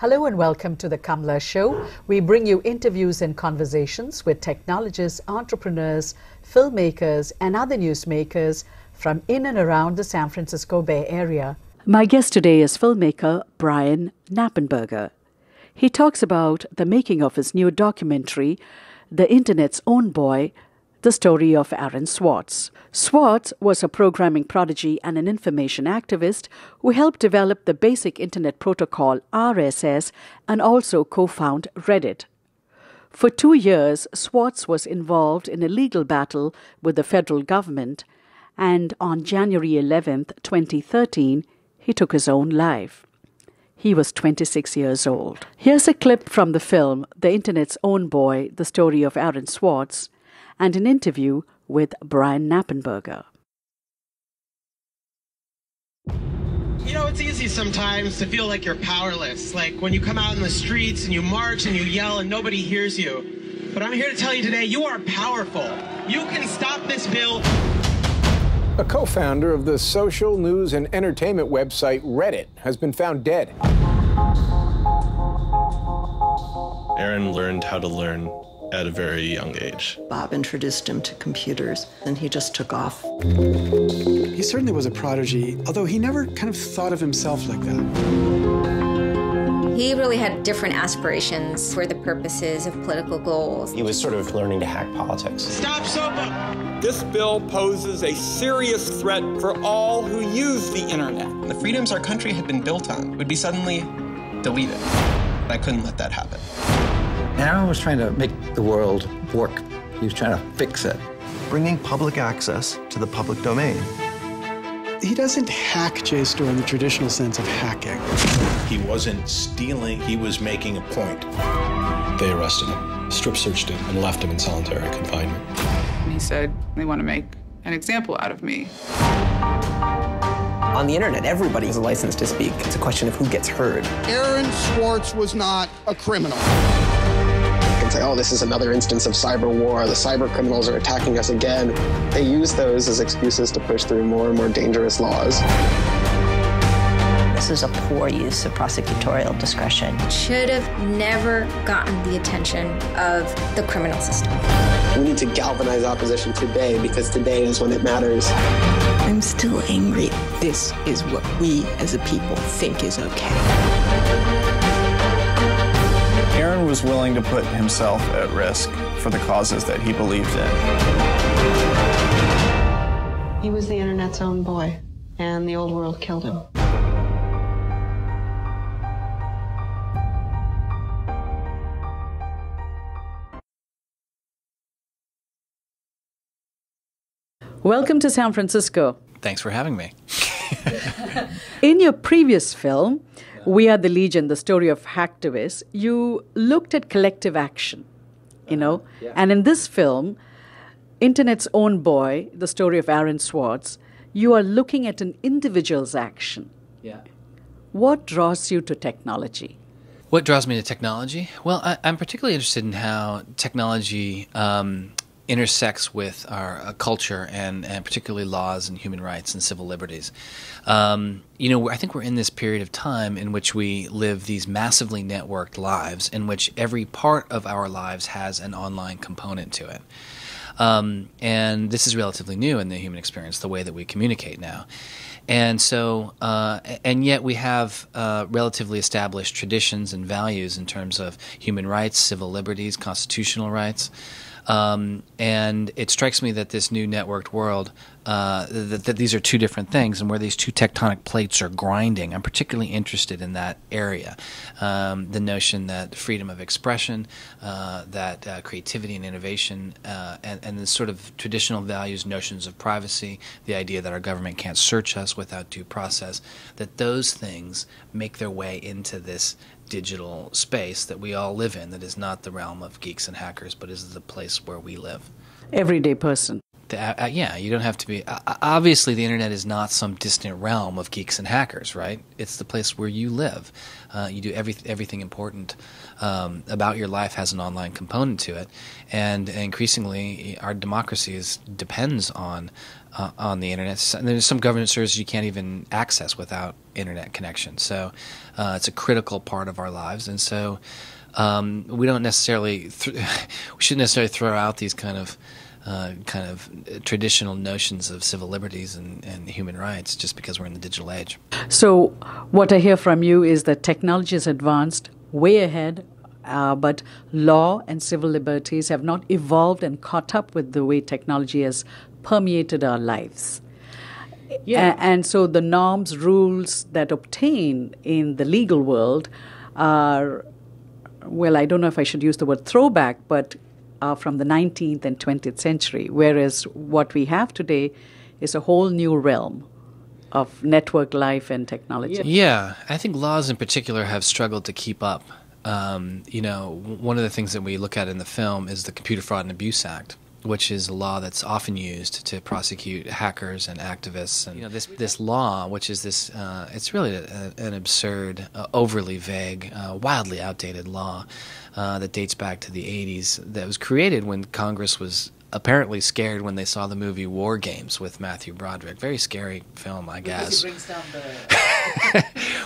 Hello and welcome to the Kamla Show. We bring you interviews and conversations with technologists, entrepreneurs, filmmakers, and other newsmakers from in and around the San Francisco Bay Area. My guest today is filmmaker Brian Knappenberger. He talks about the making of his new documentary, The Internet's Own Boy, The Story of Aaron Swartz. Swartz was a programming prodigy and an information activist who helped develop the basic Internet protocol RSS and also co-founded Reditt. For 2 years, Swartz was involved in a legal battle with the federal government, and on January 11, 2013, he took his own life. He was 26 years old. Here's a clip from the film The Internet's Own Boy, The Story of Aaron Swartz, and an interview with Brian Knappenberger. You know, it's easy sometimes to feel like you're powerless, like when you come out in the streets and you march and you yell and nobody hears you. But I'm here to tell you today, you are powerful. You can stop this bill. A co-founder of the social news and entertainment website Reditt has been found dead. Aaron learned how to learn at a very young age. Bob introduced him to computers, and he just took off. He certainly was a prodigy, although he never kind of thought of himself like that. He really had different aspirations for the purposes of political goals. He was sort of learning to hack politics. Stop SOPA! This bill poses a serious threat for all who use the internet. The freedoms our country had been built on would be suddenly deleted. I couldn't let that happen. Aaron was trying to make the world work. He was trying to fix it. Bringing public access to the public domain. He doesn't hack JSTOR in the traditional sense of hacking. He wasn't stealing, he was making a point. They arrested him, strip searched him, and left him in solitary confinement. And he said, they want to make an example out of me. On the internet, everybody has a license to speak. It's a question of who gets heard. Aaron Swartz was not a criminal. You can say, oh, this is another instance of cyber war. The cyber criminals are attacking us again. They use those as excuses to push through more and more dangerous laws. This is a poor use of prosecutorial discretion. Should have never gotten the attention of the criminal system. We need to galvanize opposition today because today is when it matters. I'm still angry. This is what we as a people think is okay. Aaron was willing to put himself at risk for the causes that he believed in. He was the internet's own boy, and the old world killed him. Welcome to San Francisco. Thanks for having me. In your previous film, We Are the Legion, The Story of Hacktivists, you looked at collective action, Yeah. And in this film, Internet's Own Boy, The Story of Aaron Swartz, you are looking at an individual's action. Yeah. What draws you to technology? What draws me to technology? Well, I'm particularly interested in how technology intersects with our culture and particularly laws and human rights and civil liberties. I think we're in this period of time in which we live these massively networked lives in which every part of our lives has an online component to it. And this is relatively new in the human experience, the way that we communicate now. And so, and yet we have relatively established traditions and values in terms of human rights, civil liberties, constitutional rights. And it strikes me that this new networked world, that these are two different things, and where these two tectonic plates are grinding. I'm particularly interested in that area. The notion that freedom of expression, that creativity and innovation, and the sort of traditional values, notions of privacy, the idea that our government can't search us without due process, that those things make their way into this digital space that we all live in, that is not the realm of geeks and hackers, but is the place where we live. Everyday person. Yeah, you don't have to be... obviously, the internet is not some distant realm of geeks and hackers, right? It's the place where you live. You do everything important about your life has an online component to it, and increasingly, our democracy depends on on the internet. And there's some government services you can't even access without internet connection. So it's a critical part of our lives, and so we don't necessarily we shouldn't necessarily throw out these kind of traditional notions of civil liberties and human rights just because we're in the digital age. So what I hear from you is that technology has advanced way ahead, but law and civil liberties have not evolved and caught up with the way technology has permeated our lives. Yeah. And so the norms, rules that obtain in the legal world are, well, I don't know if I should use the word throwback, but are from the 19th and 20th century, whereas what we have today is a whole new realm of network life and technology. Yeah, I think laws in particular have struggled to keep up. One of the things that we look at in the film is the Computer Fraud and Abuse Act, which is a law that's often used to prosecute hackers and activists. And this law, which is this, it's really an absurd, overly vague, wildly outdated law that dates back to the 80s, that was created when Congress was apparently scared when they saw the movie War Games with Matthew Broderick. Very scary film, I guess. Because it brings down the...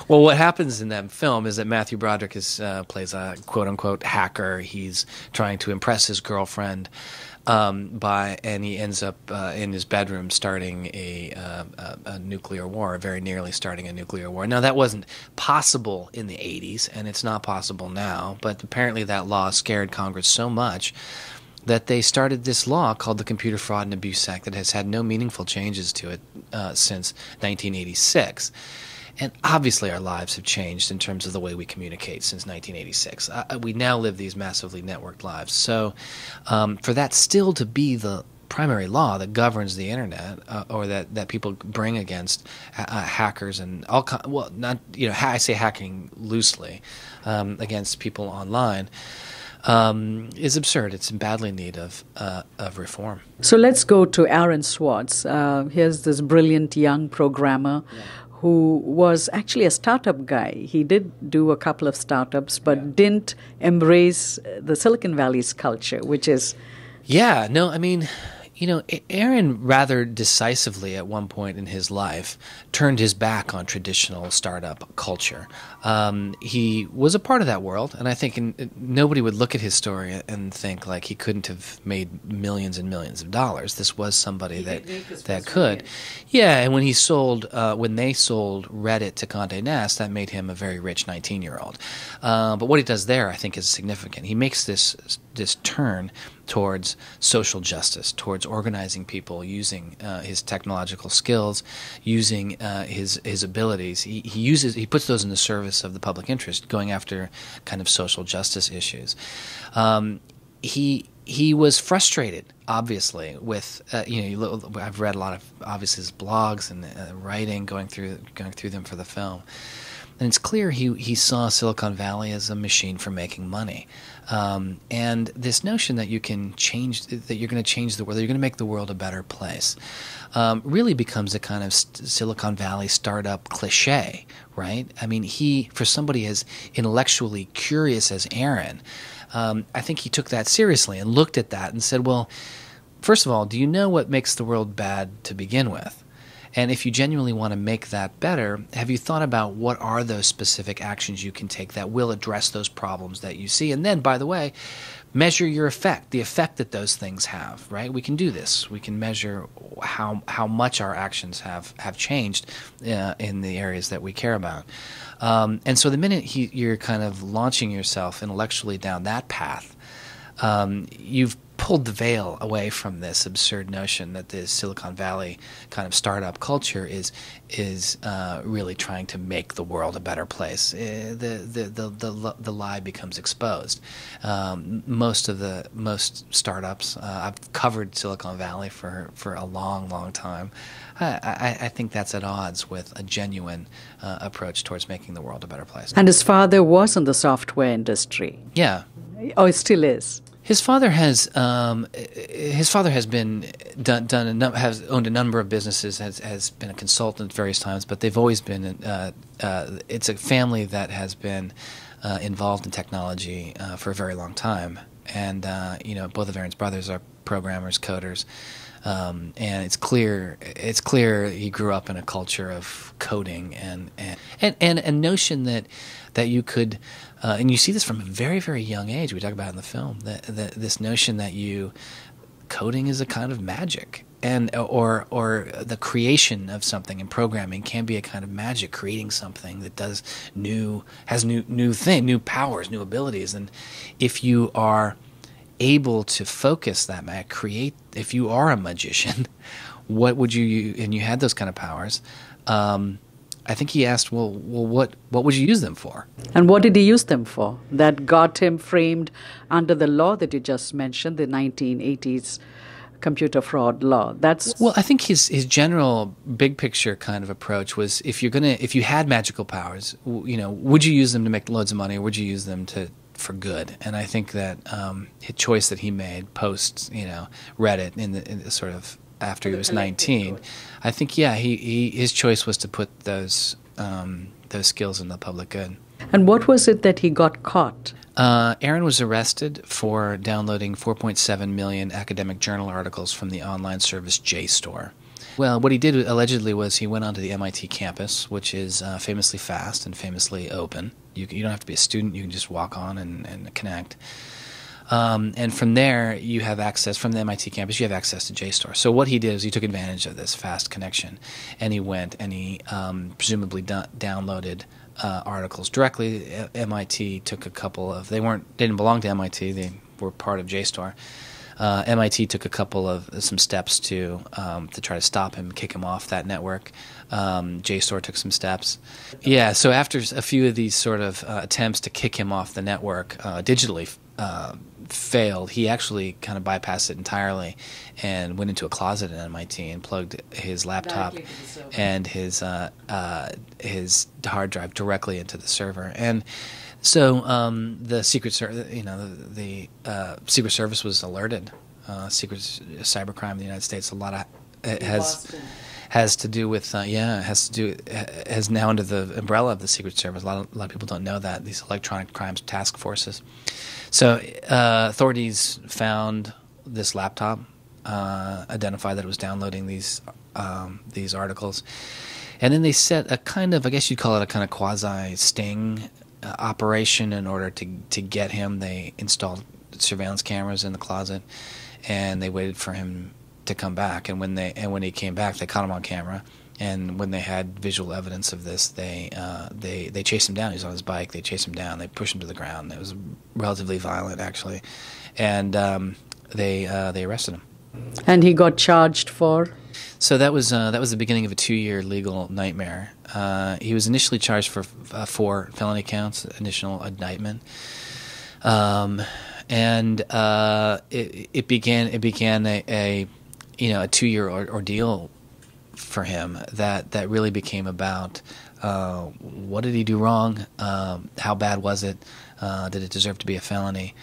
Well, what happens in that film is that Matthew Broderick plays a quote-unquote hacker. He's trying to impress his girlfriend, and he ends up in his bedroom starting a nuclear war, very nearly starting a nuclear war. Now, that wasn't possible in the 80s, and it's not possible now, but apparently that law scared Congress so much that they started this law called the Computer Fraud and Abuse Act that has had no meaningful changes to it since 1986. And obviously our lives have changed in terms of the way we communicate since 1986. We now live these massively networked lives. So for that still to be the primary law that governs the internet, or that people bring against hackers and all I say hacking loosely, against people online, is absurd. It's in badly need of reform. So let's go to Aaron Swartz. Here's this brilliant young programmer who was actually a startup guy. He did do a couple of startups, but didn't embrace the Silicon Valley's culture, which is... Yeah, no, I mean... Aaron rather decisively at one point in his life turned his back on traditional startup culture. He was a part of that world, and I think nobody would look at his story and think like he couldn't have made millions and millions of dollars. This was somebody that could. Yeah, and when they sold Reditt to Conde Nast, that made him a very rich 19-year-old. But what he does there, I think, is significant. He makes this turn towards social justice, towards organizing people, using his technological skills, using his abilities. He puts those in the service of the public interest, going after kind of social justice issues. He was frustrated, obviously, with I've read a lot of obviously his blogs and writing, going through them for the film. And it's clear he saw Silicon Valley as a machine for making money. And this notion that you're going to change the world, that you're going to make the world a better place, really becomes a kind of Silicon Valley startup cliche, right? I mean, for somebody as intellectually curious as Aaron, I think he took that seriously and looked at that and said, well, first of all, do you know what makes the world bad to begin with? And if you genuinely want to make that better, have you thought about what are those specific actions you can take that will address those problems that you see? And then, by the way, measure your effect, the effect that those things have, right? We can do this. We can measure how much our actions have changed in the areas that we care about. And so the minute you're kind of launching yourself intellectually down that path, you've pulled the veil away from this absurd notion that the Silicon Valley kind of startup culture is really trying to make the world a better place. The lie becomes exposed. Most startups, I've covered Silicon Valley for a long time. I think that's at odds with a genuine approach towards making the world a better place. And his father was in the software industry. Yeah. Oh, it still is. His father has been has owned a number of businesses, has been a consultant at various times, but they've always been it's a family that has been involved in technology for a very long time, and both of Aaron's brothers are programmers, coders. And it's clear he grew up in a culture of coding and a notion that you could, and you see this from a very, very young age. We talk about it in the film, that this notion that coding is a kind of magic. And or the creation of something in programming can be a kind of magic, creating something that has new powers, new abilities. And if you are able to focus that magic, if you are a magician, what would you, and you had those kind of powers, I think he asked, well, what would you use them for? And what did he use them for? That got him framed under the law that you just mentioned, the 1980s computer fraud law. Well, I think his general big picture kind of approach was, if you had magical powers, would you use them to make loads of money, or would you use them for good? And I think that his choice that he made post Reditt in the sort of after he was 19, I think his choice was to put those skills in the public good. And what was it that he got caught? Aaron was arrested for downloading 4.7 million academic journal articles from the online service JSTOR. Well, what he did allegedly was he went onto the MIT campus, which is famously fast and famously open. You don't have to be a student. You can just walk on and connect. And from there, you have access, from the MIT campus, you have access to JSTOR. So what he did is he took advantage of this fast connection, and he went and he presumably downloaded articles directly. MIT took a couple of, they didn't belong to MIT, they were part of JSTOR. MIT took some steps to try to stop him, kick him off that network. JSTOR took some steps. Yeah, so after a few of these sort of attempts to kick him off the network digitally failed, he actually kind of bypassed it entirely and went into a closet at MIT and plugged his laptop and his hard drive directly into the server. And so the Secret Secret Service was alerted. Secret cybercrime in the United States, a lot of it has to do with has now under the umbrella of the Secret Service. A lot of people don't know that, these electronic crimes task forces. So authorities found this laptop, identified that it was downloading these articles, and then they set a kind of, I guess you'd call it a kind of quasi sting operation in order to get him. They installed surveillance cameras in the closet, and they waited for him to come back. And when he came back, they caught him on camera. And when they had visual evidence of this, they chased him down. He was on his bike. They chased him down. They pushed him to the ground. It was relatively violent, actually, and they arrested him. And he got charged for? So that was the beginning of a 2-year legal nightmare. He was initially charged for 4 felony counts, initial indictment, and it began a 2-year ordeal for him that really became about what did he do wrong, how bad was it, did it deserve to be a felony,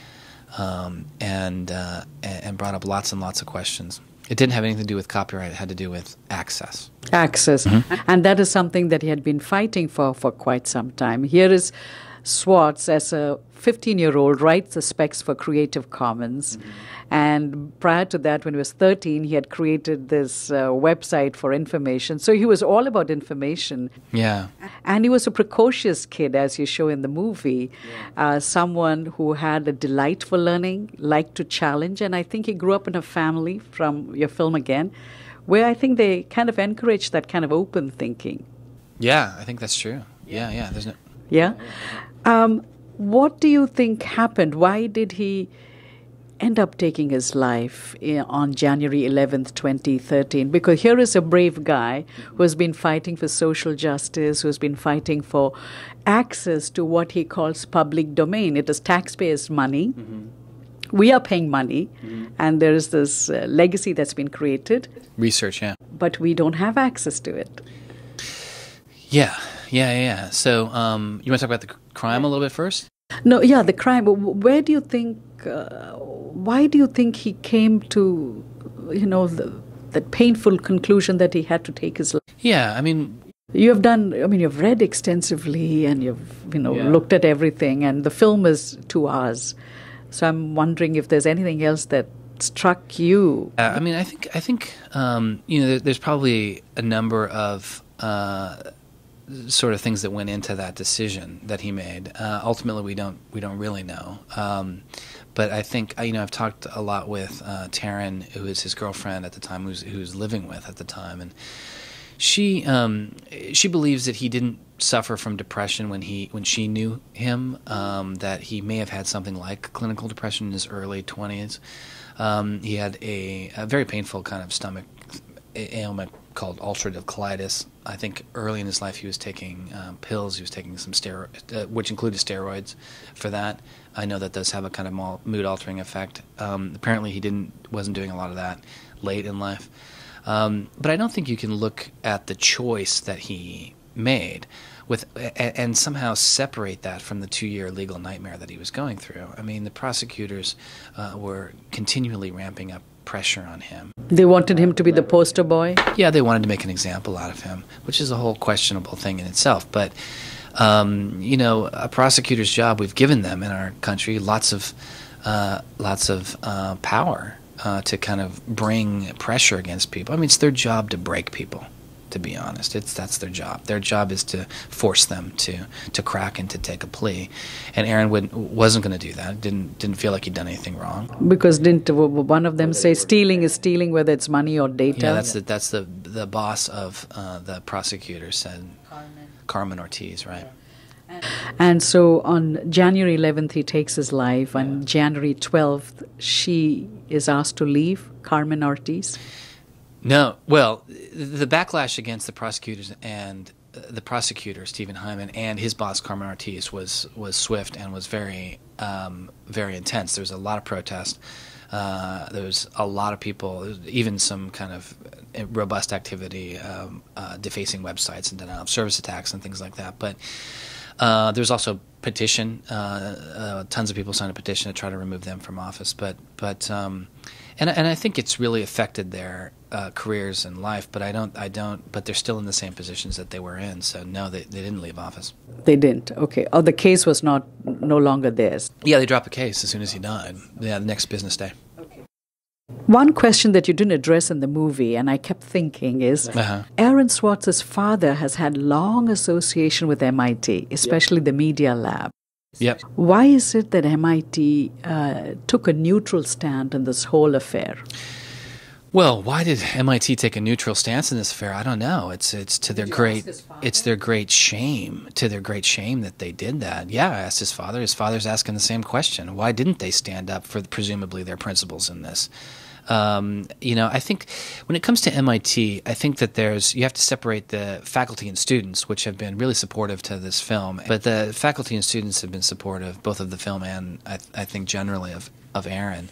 and brought up lots and lots of questions. It didn't have anything to do with copyright. It had to do with access. Mm-hmm. And that is something that he had been fighting for quite some time. Here is Swartz, as a 15-year-old, writes the specs for Creative Commons. Mm-hmm. And prior to that, when he was 13, he had created this website for information. So he was all about information. Yeah. And he was a precocious kid, as you show in the movie. Yeah. Someone who had a delight for learning, liked to challenge. And I think he grew up in a family, from your film again, where I think they kind of encouraged that kind of open thinking. Yeah, I think that's true. Yeah. There's no... Yeah? What do you think happened? Why did he end up taking his life on January 11th, 2013? Because here is a brave guy who has been fighting for social justice, who has been fighting for access to what he calls public domain. It is taxpayers' money. Mm-hmm. We are paying money, and there is this legacy that's been created. Research, yeah. But we don't have access to it. Yeah. So you want to talk about the crime a little bit first? No, yeah, the crime. Where do you think, why do you think he came to, that painful conclusion that he had to take his life? Yeah, I mean... You've read extensively and you've, looked at everything, and the film is 2 hours. So I'm wondering if there's anything else that struck you? I mean, I think you know, there's probably a number of sort of things that went into that decision that he made. Ultimately, we don't really know. But I think, you know, I've talked a lot with Taryn, who is his girlfriend at the time, who was living with at the time, and she believes that he didn't suffer from depression when she knew him. That he may have had something like clinical depression in his early 20s. He had a very painful kind of stomach ailment called ulcerative colitis. I think early in his life he was taking pills. He was taking some which included steroids for that. I know that does have a kind of mood-altering effect. Apparently he wasn't doing a lot of that late in life. But I don't think you can look at the choice that he made and somehow separate that from the 2-year legal nightmare that he was going through. I mean, the prosecutors were continually ramping up pressure on him. They wanted him to be the poster boy? Yeah, they wanted to make an example out of him, which is a whole questionable thing in itself. But, you know, a prosecutor's job, we've given them in our country lots of power to kind of bring pressure against people. I mean, it's their job to break people, to be honest. That's their job. Their job is to force them to crack and to take a plea. And Aaron wasn't going to do that. Didn't feel like he'd done anything wrong. Because didn't one of them say stealing is stealing, whether it's money or data? Yeah, that's the boss of the prosecutor said. Carmen Ortiz, right? And so on January 11th, he takes his life. On January 12th, she is asked to leave, Carmen Ortiz. No, well, the backlash against the prosecutors and the prosecutor, Stephen Hyman, and his boss, Carmen Ortiz, was swift and was very, very intense. There was a lot of protest. There was a lot of people, even some kind of robust activity, defacing websites and denial of service attacks and things like that. But there was also petition. Tons of people signed a petition to try to remove them from office. But I think it's really affected their careers and life. But I don't. But they're still in the same positions that they were in. So no, they didn't leave office. They didn't. Okay. Oh, the case was no longer theirs. Yeah, they dropped the case as soon as he died. Yeah, the next business day. Okay. One question that you didn't address in the movie, and I kept thinking, is Aaron Swartz's father has had long association with MIT, especially the Media Lab. Yep. Why is it that MIT took a neutral stand in this whole affair? Well, why did MIT take a neutral stance in this affair? I don't know. It's to their great shame. To their great shame that they did that. Yeah, I asked his father. His father's asking the same question. Why didn't they stand up for presumably their principles in this? You know, I think when it comes to MIT, I think that you have to separate the faculty and students, which have been really supportive to this film. But the faculty and students have been supportive, both of the film and I think generally of Aaron.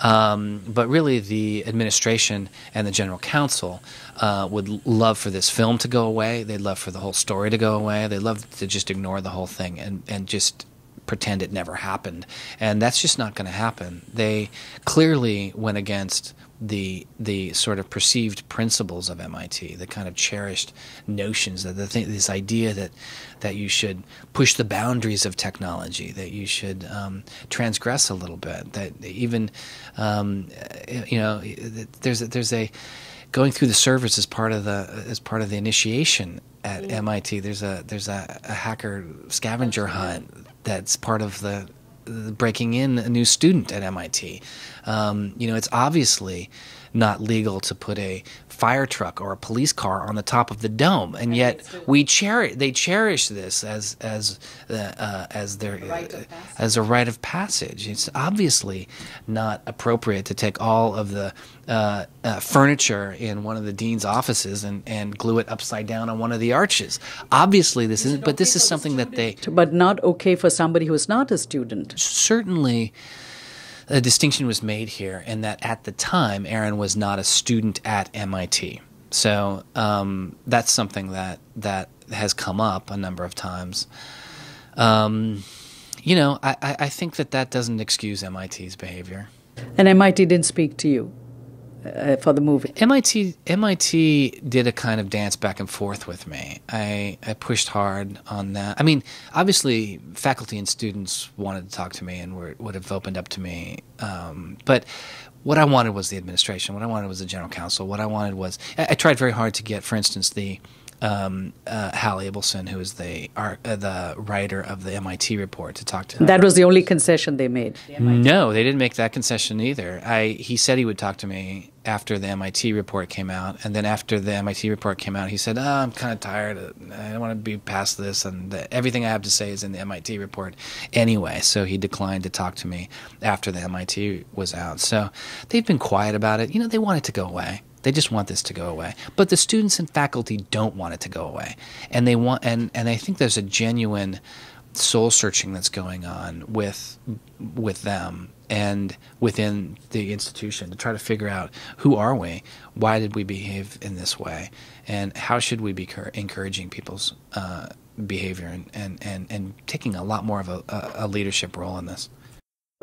But really the administration and the general counsel would love for this film to go away. They'd love for the whole story to go away. They'd love to just ignore the whole thing and just pretend it never happened. And that's just not going to happen. They clearly went against the sort of perceived principles of MIT, the kind of cherished notions, that this idea that you should push the boundaries of technology, that you should transgress a little bit, that even you know, there's a going through the servers as part of the initiation at MIT. There's a hacker scavenger hunt that's part of the breaking in a new student at MIT. You know, it's obviously not legal to put a fire truck or a police car on the top of the dome, and yet they cherish this as a rite of passage. It's obviously not appropriate to take all of the furniture in one of the dean's offices and glue it upside down on one of the arches. Obviously, this isn't. But this is something that they. But not okay for somebody who's not a student. Certainly. A distinction was made here in that at the time, Aaron was not a student at MIT. So that's something that has come up a number of times. You know, I think that doesn't excuse MIT's behavior. And MIT didn't speak to you for the movie? MIT did a kind of dance back and forth with me. I pushed hard on that. I mean, obviously, faculty and students wanted to talk to me and would have opened up to me. But what I wanted was the administration. What I wanted was the general counsel. What I wanted was I tried very hard to get, for instance, the Hal Abelson, who is the writer of the MIT report, to talk to him. That was the only concession they made? No, they didn't make that concession either. He said he would talk to me after the MIT report came out, and then after the MIT report came out, he said, I'm kind of tired. I don't want to be past this, and everything I have to say is in the MIT report anyway, so he declined to talk to me after the MIT was out. So they've been quiet about it. You know, they want it to go away. They just want this to go away. But the students and faculty don't want it to go away. And they want, and I think there's a genuine soul searching that's going on with them and within the institution to try to figure out who are we, why did we behave in this way, and how should we be encouraging people's behavior and taking a lot more of a leadership role in this.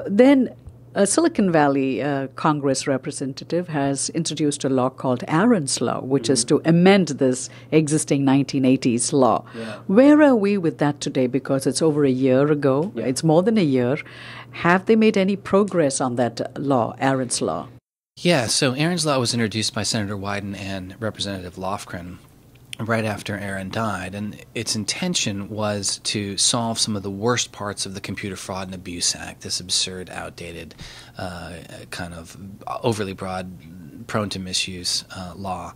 Then a Silicon Valley Congress representative has introduced a law called Aaron's Law, which is to amend this existing 1980s law. Yeah. Where are we with that today? Because it's over a year ago. Yeah. It's more than a year. Have they made any progress on that law, Aaron's Law? Yeah, so Aaron's Law was introduced by Senator Wyden and Representative Lofgren right after Aaron died, and its intention was to solve some of the worst parts of the Computer Fraud and Abuse Act, this absurd, outdated, kind of overly broad, prone to misuse law.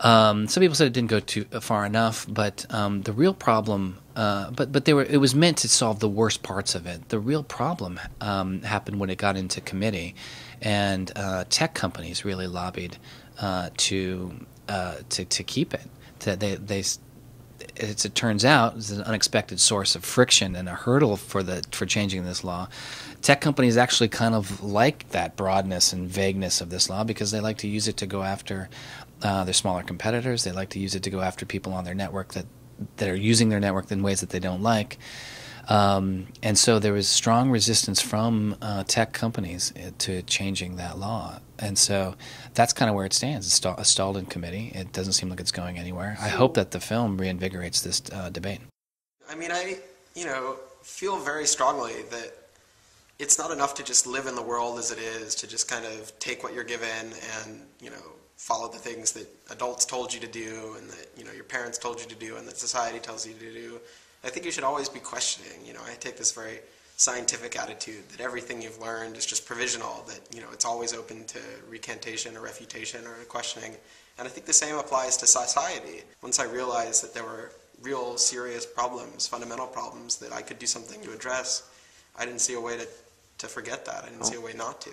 Some people said it didn't go too far enough, but the real problem, it was meant to solve the worst parts of it. The real problem happened when it got into committee, and tech companies really lobbied to keep it. It turns out, it's an unexpected source of friction and a hurdle for changing this law. Tech companies actually kind of like that broadness and vagueness of this law because they like to use it to go after their smaller competitors. They like to use it to go after people on their network that are using their network in ways that they don't like. And so there was strong resistance from tech companies to changing that law. And so that's kind of where it stands. It's stalled in committee. It doesn't seem like it's going anywhere. I hope that the film reinvigorates this debate. I mean, I feel very strongly that it's not enough to just live in the world as it is, to just kind of take what you're given and, follow the things that adults told you to do and that, your parents told you to do and that society tells you to do. I think you should always be questioning. I take this very scientific attitude that everything you've learned is just provisional, that it's always open to recantation or refutation or questioning. And I think the same applies to society. Once I realized that there were real serious problems, fundamental problems that I could do something to address, I didn't see a way to forget that. I didn't see a way not to.